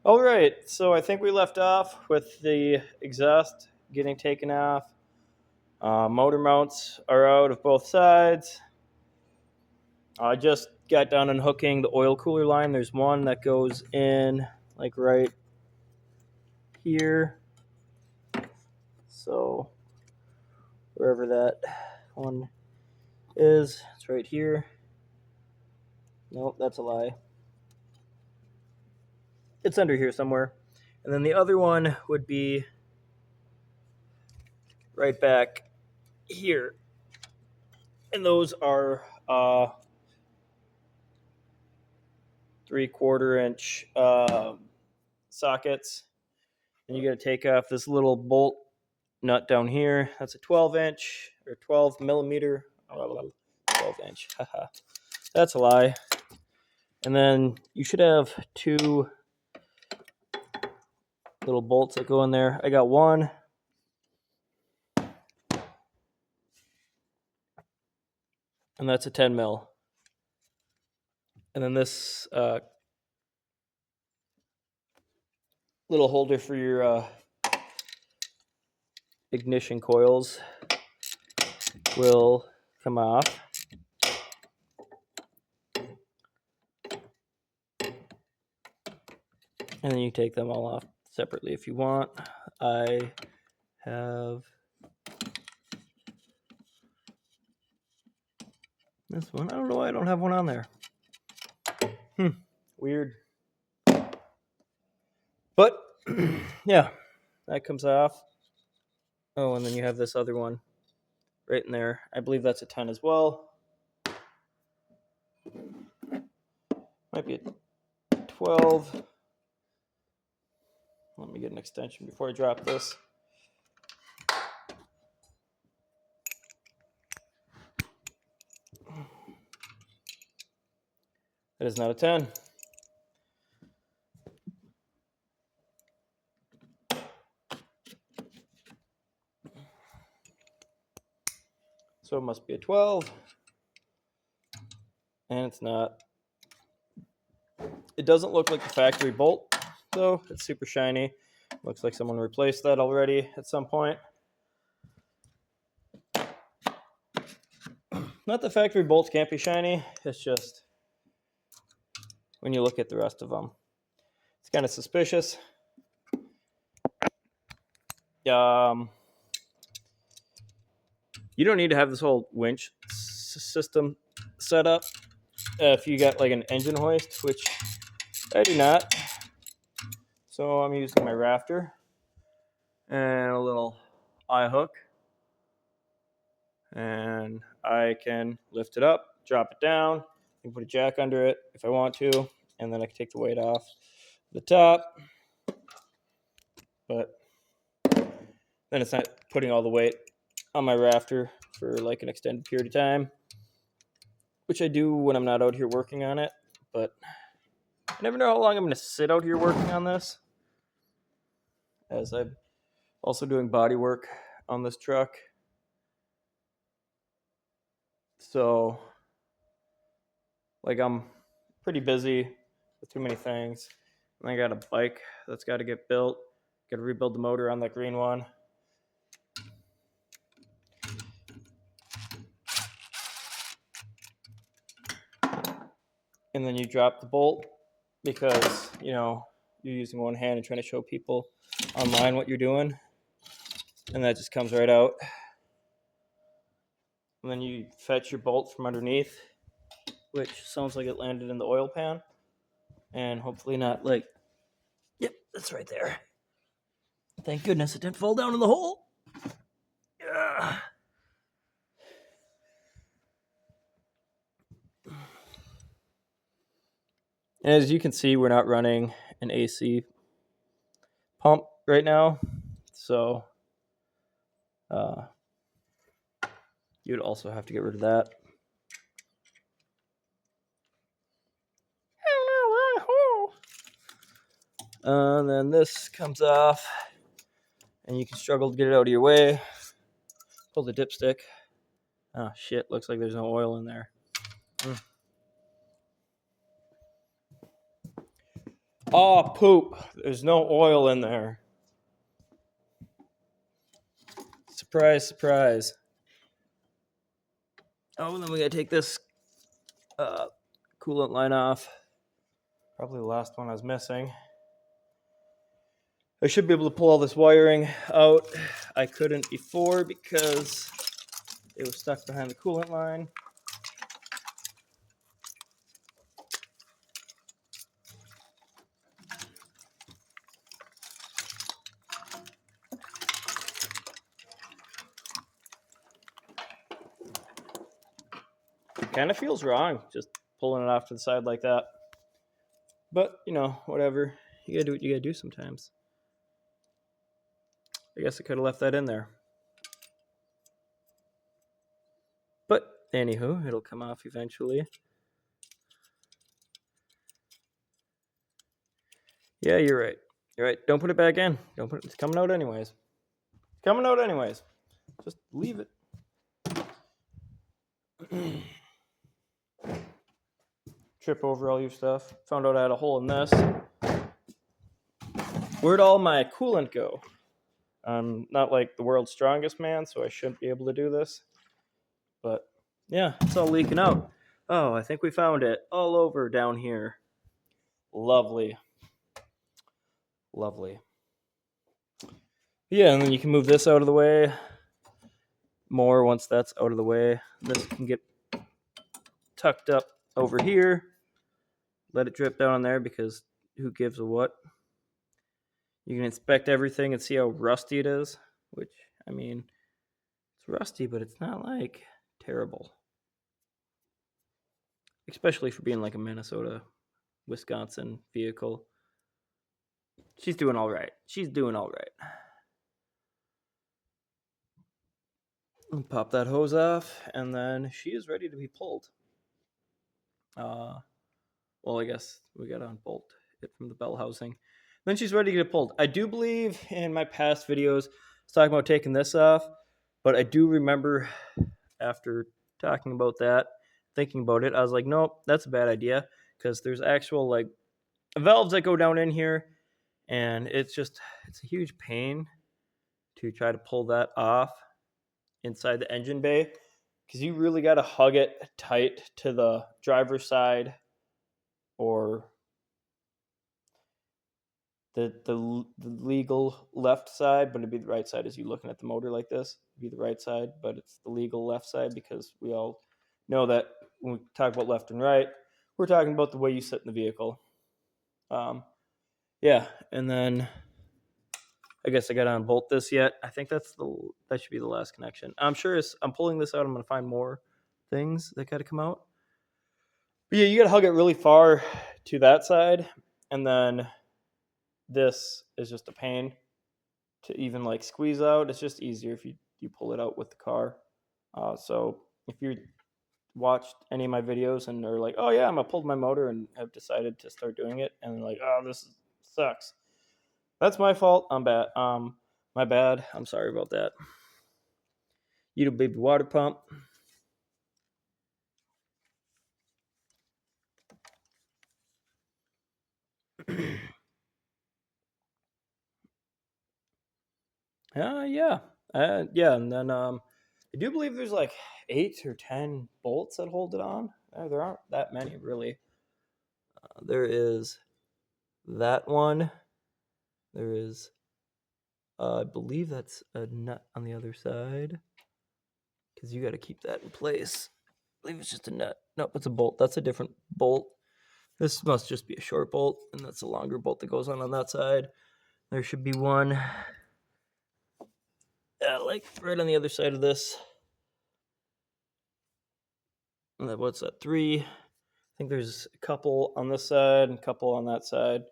All right, so I think we left off with the exhaust getting taken off. Motor mounts are out of both sides. I just got done unhooking the oil cooler line. There's one that goes in like right here. So wherever that one is, it's right here. Nope, that's a lie. It's under here somewhere. And then the other one would be right back here. And those are 3/4 inch sockets. And you got to take off this little bolt nut down here. That's a 12-inch or 12 millimeter. 12 inch. Haha. That's a lie. And then you should have two little bolts that go in there. I got one. And that's a 10 mil. And then this little holder for your ignition coils will come off. And then you take them all off separately if you want. I have this one. I don't know why I don't have one on there. Weird. But yeah, that comes off. Oh, and then you have this other one right in there. I believe that's a 10 as well. Might be a 12. Let me get an extension before I drop this. That is not a 10. So it must be a 12. And it's not. It doesn't look like the factory bolt, though. It's super shiny. Looks like someone replaced that already at some point. Not the factory bolts can't be shiny. It's just when you look at the rest of them, it's kind of suspicious. You don't need to have this whole winch system set up if you got like an engine hoist, which I do not. So I'm using my rafter and a little eye hook, and I can lift it up, drop it down, I can put a jack under it if I want to, and then I can take the weight off the top. But then it's not putting all the weight on my rafter for like an extended period of time, which I do when I'm not out here working on it. But I never know how long I'm going to sit out here working on this, as I'm also doing body work on this truck. So, like, I'm pretty busy with too many things. And I got a bike that's got to get built. Got to rebuild the motor on that green one. And then you drop the bolt because, you're using one hand and trying to show people online what you're doing. And that just comes right out. And then you fetch your bolt from underneath, which sounds like it landed in the oil pan. And hopefully not like, yep, that's right there. Thank goodness it didn't fall down in the hole. Yeah. And as you can see, we're not running an AC pump right now. So you'd also have to get rid of that. And then this comes off, and you can struggle to get it out of your way. Pull the dipstick. Oh, shit. Looks like there's no oil in there. Oh, poop. There's no oil in there. Surprise, surprise. Oh, and then we gotta take this coolant line off. Probably the last one I was missing. I should be able to pull all this wiring out. I couldn't before because it was stuck behind the coolant line. It kind of feels wrong just pulling it off to the side like that. But, you know, whatever. You gotta do what you gotta do sometimes. I guess I could have left that in there. But, anywho, it'll come off eventually. Yeah, you're right. You're right. Don't put it back in. Don't put it. It's coming out anyways. It's coming out anyways. Just leave it. Trip over all your stuff. Found out I had a hole in this. Where'd all my coolant go? I'm not like the world's strongest man, so I shouldn't be able to do this. But yeah, it's all leaking out. Oh, I think we found it all over down here. Lovely. Lovely. Yeah, and then you can move this out of the way more once that's out of the way. This can get tucked up over here. Let it drip down on there because who gives a what? You can inspect everything and see how rusty it is, which, I mean, it's rusty, but it's not like terrible. Especially for being like a Minnesota, Wisconsin vehicle. She's doing all right. She's doing all right. Pop that hose off, and then she is ready to be pulled. Well, I guess we got to unbolt it from the bell housing. Then she's ready to get pulled. I do believe in my past videos, I was talking about taking this off, but I do remember after talking about that, thinking about it, I was like, nope, that's a bad idea because there's actual like valves that go down in here, and it's a huge pain to try to pull that off inside the engine bay because you really got to hug it tight to the driver's side or the legal left side, but it'd be the right side as you looking at the motor like this. It'd be the right side, but it's the legal left side because we all know that when we talk about left and right, we're talking about the way you sit in the vehicle. Yeah, and then I guess I got to unbolt this yet. I think that should be the last connection. I'm sure as I'm pulling this out, I'm going to find more things that got to come out. But yeah, you got to hug it really far to that side, and then this is just a pain to even like squeeze out. It's just easier if you pull it out with the car. So if you watched any of my videos and are like, oh yeah, I'm gonna pull my motor and have decided to start doing it, and like, oh, this sucks. That's my fault. I'm bad. My bad. I'm sorry about that. You do baby water pump. Yeah. Yeah, and then I do believe there's like 8 or 10 bolts that hold it on. There aren't that many really. There is that one. There is, I believe that's a nut on the other side because you got to keep that in place. I believe it's just a nut. Nope, it's a bolt. That's a different bolt. This must just be a short bolt, and that's a longer bolt that goes on that side. There should be one, like right on the other side of this. And then what's that? 3. I think there's a couple on this side and a couple on that side,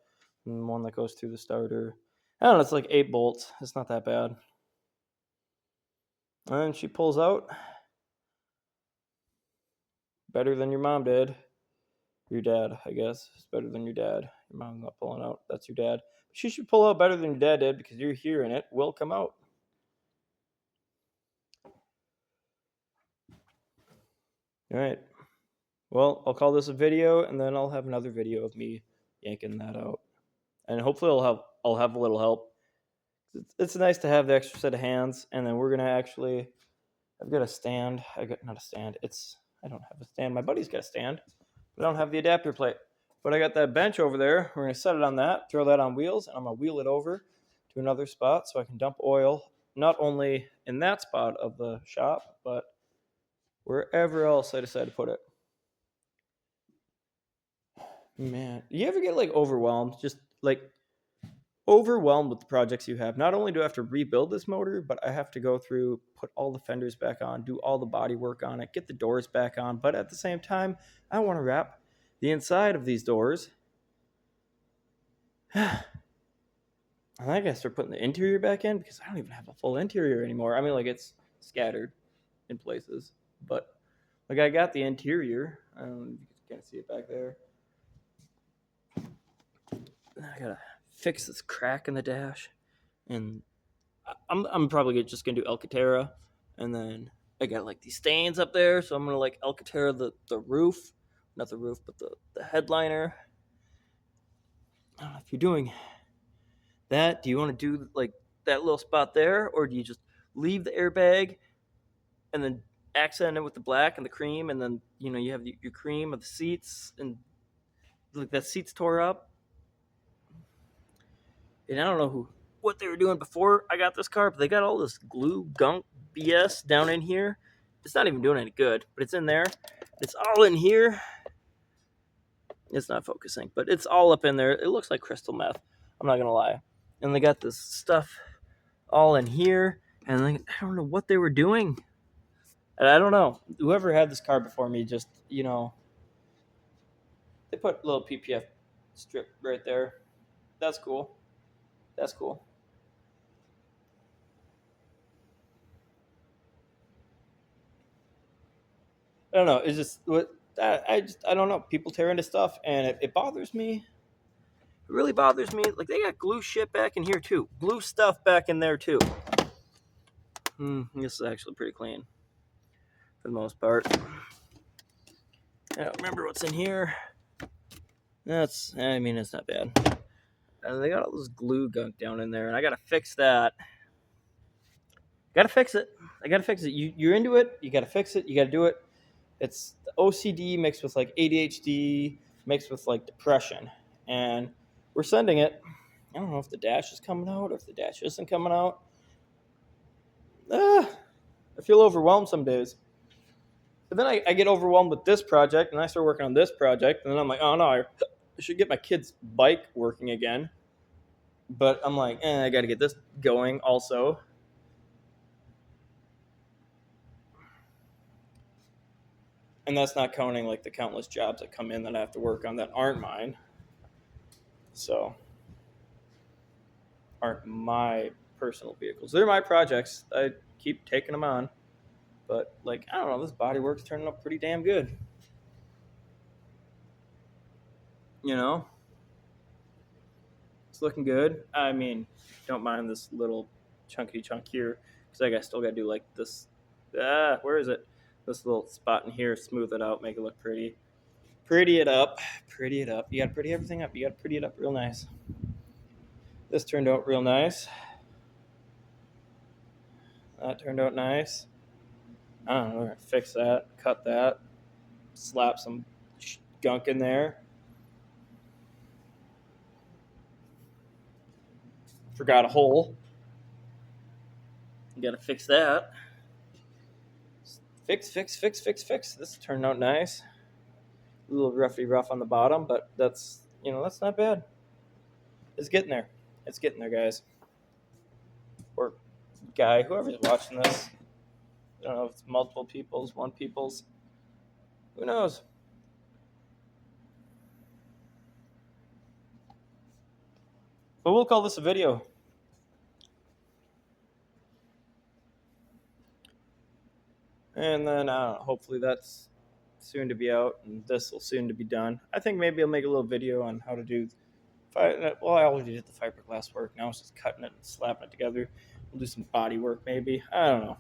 and one that goes through the starter. I don't know. It's like 8 bolts. It's not that bad. And she pulls out better than your mom did. Your dad, I guess. It's better than your dad. Your mom's not pulling out. That's your dad. She should pull out better than your dad did because you're here and it will come out. All right. Well, I'll call this a video and then I'll have another video of me yanking that out. and hopefully I'll have a little help. It's nice to have the extra set of hands, and then we're gonna actually. I've got a stand. I got not a stand. I don't have a stand. My buddy's got a stand, but I don't have the adapter plate. But I got that bench over there. We're gonna set it on that, throw that on wheels, and I'm gonna wheel it over to another spot so I can dump oil not only in that spot of the shop, but wherever else I decide to put it. Man, you ever get like overwhelmed? Just like overwhelmed with the projects you have. Not only do I have to rebuild this motor, but I have to go through, put all the fenders back on, do all the body work on it, get the doors back on. But at the same time, I want to wrap the inside of these doors. I gotta start putting the interior back in because I don't even have a full interior anymore. I mean, like it's scattered in places, but like I got the interior. I don't know if you can't see it back there. I gotta fix this crack in the dash, and I'm probably just gonna do Alcantara, and then I got like these stains up there, so I'm gonna like Alcantara the roof, not the roof, but the headliner. I don't know if you're doing that. Do you want to do like that little spot there, or do you just leave the airbag and then accent it with the black and the cream, and then you have your cream of the seats, and like that seats tore up, and I don't know what they were doing before I got this car, but they got all this glue gunk BS down in here. It's not even doing any good, but it's in there. It's all in here. It's not focusing, but it's all up in there. It looks like crystal meth. I'm not gonna lie. And they got this stuff all in here, and I don't know what they were doing. And I don't know. Whoever had this car before me just, they put a little PPF strip right there. That's cool. That's cool. I don't know. It's just what I don't know. People tear into stuff, and it bothers me. It really bothers me. Like they got glue shit back in here too. Glue stuff back in there too. This is actually pretty clean for the most part. I don't remember what's in here. It's not bad. They got all this glue gunk down in there, and I gotta fix that. Gotta fix it. I gotta fix it. You're into it. You gotta fix it. You gotta do it. It's the OCD mixed with like ADHD mixed with like depression, and we're sending it. I don't know if the dash is coming out or if the dash isn't coming out. I feel overwhelmed some days. But then I get overwhelmed with this project, and I start working on this project, and then I'm like, oh no, I should get my kid's bike working again. But I'm like, I got to get this going also. And that's not counting like the countless jobs that come in that I have to work on that aren't mine. So, aren't my personal vehicles. They're my projects. I keep taking them on. But, like, I don't know, this bodywork's turning up pretty damn good. It's looking good. I mean, don't mind this little chunky chunk here, because I still got to do, like, this. Where is it? This little spot in here, smooth it out, make it look pretty. Pretty it up. Pretty it up. You got to pretty everything up. You got to pretty it up real nice. This turned out real nice. That turned out nice. I don't know. We're going to fix that, cut that, slap some gunk in there. Forgot a hole. You got to fix that. Fix. This turned out nice. A little rough on the bottom, but that's not bad. It's getting there. It's getting there, guys. Or guy, whoever's watching this. I don't know if it's multiple people's, one people's. Who knows? But we'll call this a video. And then hopefully that's soon to be out, and this will soon to be done. I think maybe I'll make a little video on how to do. Well, I already did the fiberglass work. Now it's just cutting it and slapping it together. We'll do some body work maybe. I don't know.